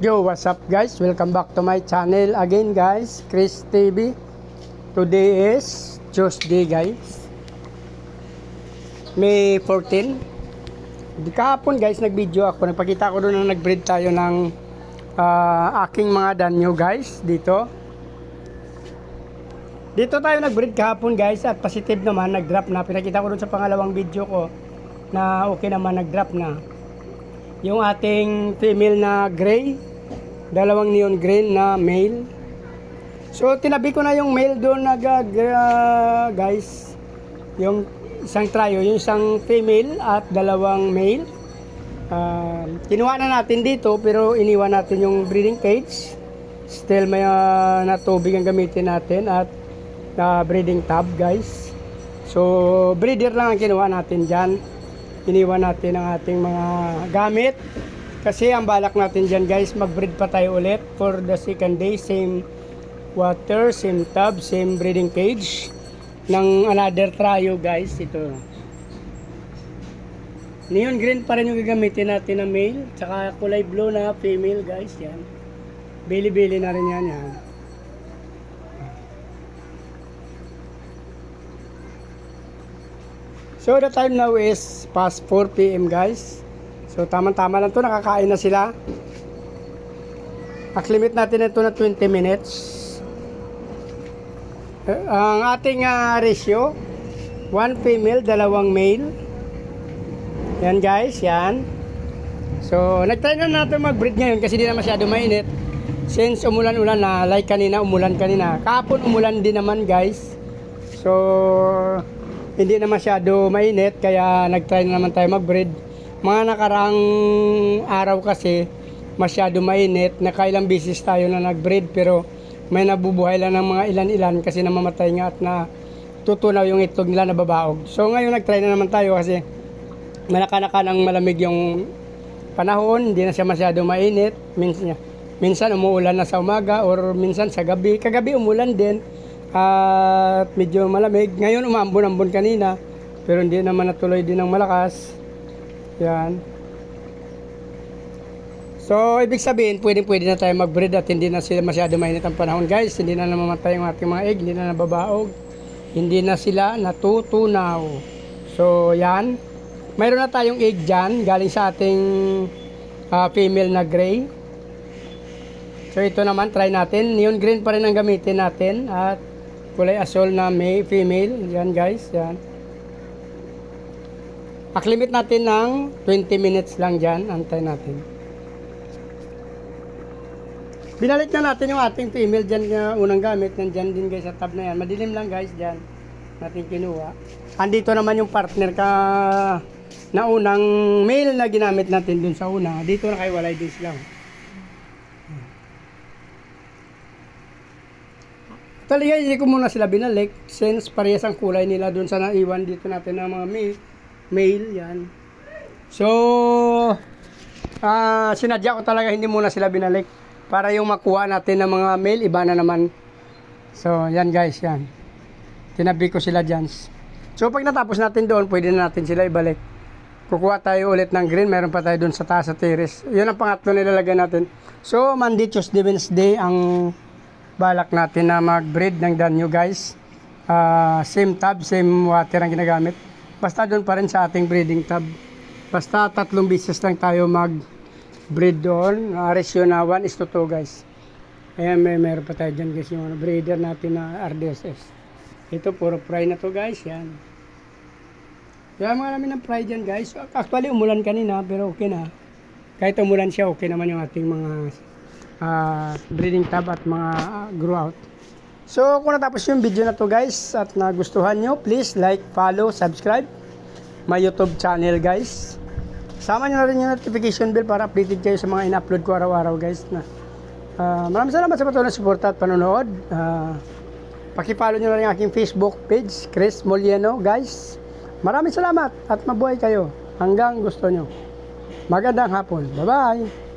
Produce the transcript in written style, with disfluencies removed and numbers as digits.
Yo, what's up guys? Welcome back to my channel again guys, Chris TV. Today is Tuesday guys, May 14. Kahapon guys, nag-video ako. Nagpakita ko doon na nag-breed tayo ng aking mga danyo guys. Dito tayo nag-breed kahapon guys. At positive naman, nag-drop na. Pinakita ko doon sa pangalawang video ko na okay naman, nag-drop na yung ating female na gray, dalawang neon green na male. So tinabi ko na yung male doon na guys, yung isang trio, yung isang female at dalawang male. Kinuha na natin dito pero iniwan natin yung breeding cage. Still may na tubig ang gamitin natin at breeding tub guys. So breeder lang ang kinuha natin dyan. Iniwan natin ang ating mga gamit kasi ang balak natin dyan guys, mag-breed pa tayo ulit for the second day. Same water, same tub, same breeding cage ng another trio guys. Ito neon green pa rin yung gagamitin natin na male, tsaka kulay blue na female guys. Yan, bili-bili na rin yan. So the time now is past 4 PM guys. So tama-tama lang to, nakakain na sila. Ak-limit natin ito na 20 minutes. Ang ating ratio, 1 female, dalawang male. Yan guys, yan. So nag-try na natin mag-breed ngayon kasi di na masyado mainit. Since umulan-ulan na, like kanina, umulan kanina. Kahapon umulan din naman guys. So hindi na masyado mainit kaya nag-try na naman tayo mag-breed. Mga nakaraang araw kasi masyado mainit, nakailang beses tayo na nag-breed pero may nabubuhay lang ng mga ilan-ilan kasi namamatay nga at na tutunaw yung itlog nila, nababaog. So ngayon nag-try na naman tayo kasi malaka-naka ng malamig yung panahon, hindi na siya masyado mainit. Minsan umuulan na sa umaga or minsan sa gabi. Kagabi umulan din at medyo malamig. Ngayon umambon-ambon kanina pero hindi naman natuloy din ng malakas. Yan. So ibig sabihin pwede na tayo mag-breed at hindi na sila masyado mainit ang panahon guys. Hindi na namamatay yung ating mga egg, hindi na nababaog, hindi na sila natutunaw. So yan, mayroon na tayong egg dyan galing sa ating female na gray. So ito naman, try natin. Neon green pa rin ang gamitin natin at kulay asol na female. Yan guys, yan. Ak-limit natin ng 20 minutes lang dyan. Antay natin. Binalik na natin yung ating female dyan na unang gamit. Nandyan din guys sa tab na yan. Madilim lang guys dyan. Natin kinuha. Andito naman yung partner na unang male na ginamit natin dun sa una. Dito na kayo, walay din sila. Talaga hindi ko muna sila binalik since parehas ang kulay nila dun sa naiwan dito natin ng mga male yan. So sinadya ko talaga hindi muna sila binalik para yung makuha natin ng mga male iba na naman. So yan guys, yan tinabi ko sila dyan. So pag natapos natin doon, pwede na natin sila ibalik. Kukuha tayo ulit ng green, meron pa tayo doon sa taas sa terrace. Yun ang pangatlo nilalagay natin. So Monday, Tuesday, Wednesday ang balak natin na mag-breed ng danyo guys. Same tub, same water ang ginagamit. Basta doon pa rin sa ating breeding tub. Basta 3 beses lang tayo mag-breed doon. Ratio na 1:2 guys. Ayan, meron pa tayo dyan guys yung breeder natin na RDSS. Ito puro fry na to guys. Yan. Kaya mga namin ng fry dyan guys. Actually umulan kanina pero okay na. Kahit umulan siya, okay naman yung ating mga breeding tub at mga grow out. So kung natapos yung video na to guys at nagustuhan nyo, please like, follow, subscribe my YouTube channel guys. Sama nyo na rin yung notification bell para updated kayo sa mga in-upload ko araw-araw guys. Maraming salamat sa patuloy na suporta at panonood. Pakipollow nyo na rin yung aking Facebook page, Chris Molieno guys. Maraming salamat at mabuhay kayo hanggang gusto nyo. Magandang hapon. Bye bye.